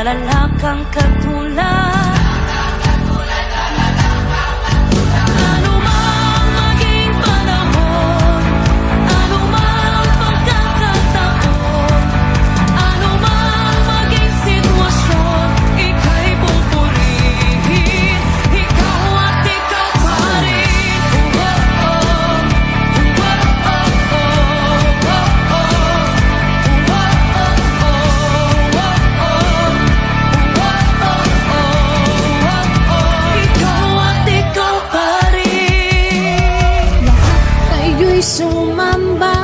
Lalalakang katulad. Ano mang maging panahon, ano mang pagkakataon, ano mang maging sitwasyon, ika'y pupurihin. Ikaw at ikaw pa rin. Ikaw at ikaw pa rin. Kayo'y sumamba,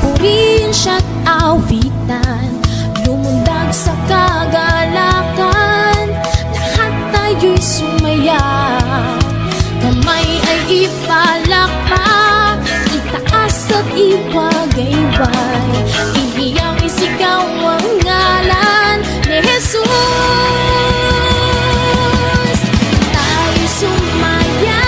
purihin siya't awitan, lumundag sa kagalakan, lahat tayo'y sumaya. Kamay ay ipalakpak, itaas at iwagayway, ihiyang isigaw ang ngalan ni Jesus. Tayo'y sumaya,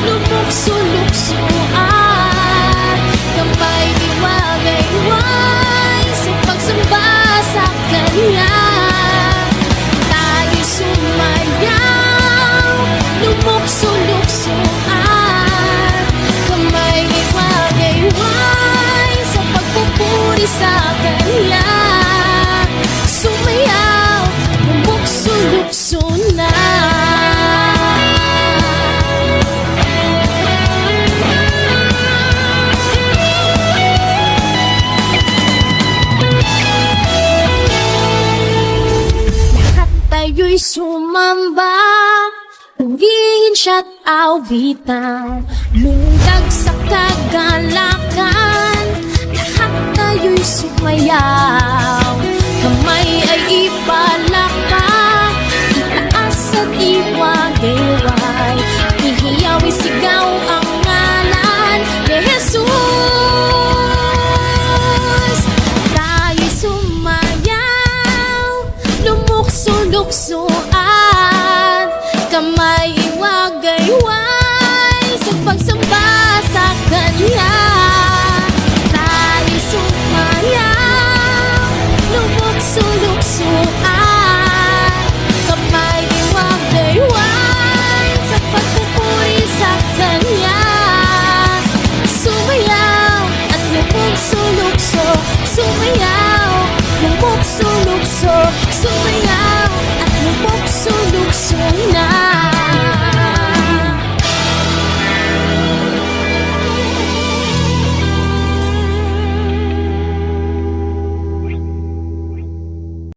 lumukso-luksoan, kamay iwagayway sa pagsamba sa Kanya. Tayo'y sumayaw, lumukso-luksoan, kamay iwagayway sa pagpupuri sa Kanya. Sumayaw, lumukso-lukso na. Tayo'y sumamba, purihin siya't awitan, lundag sa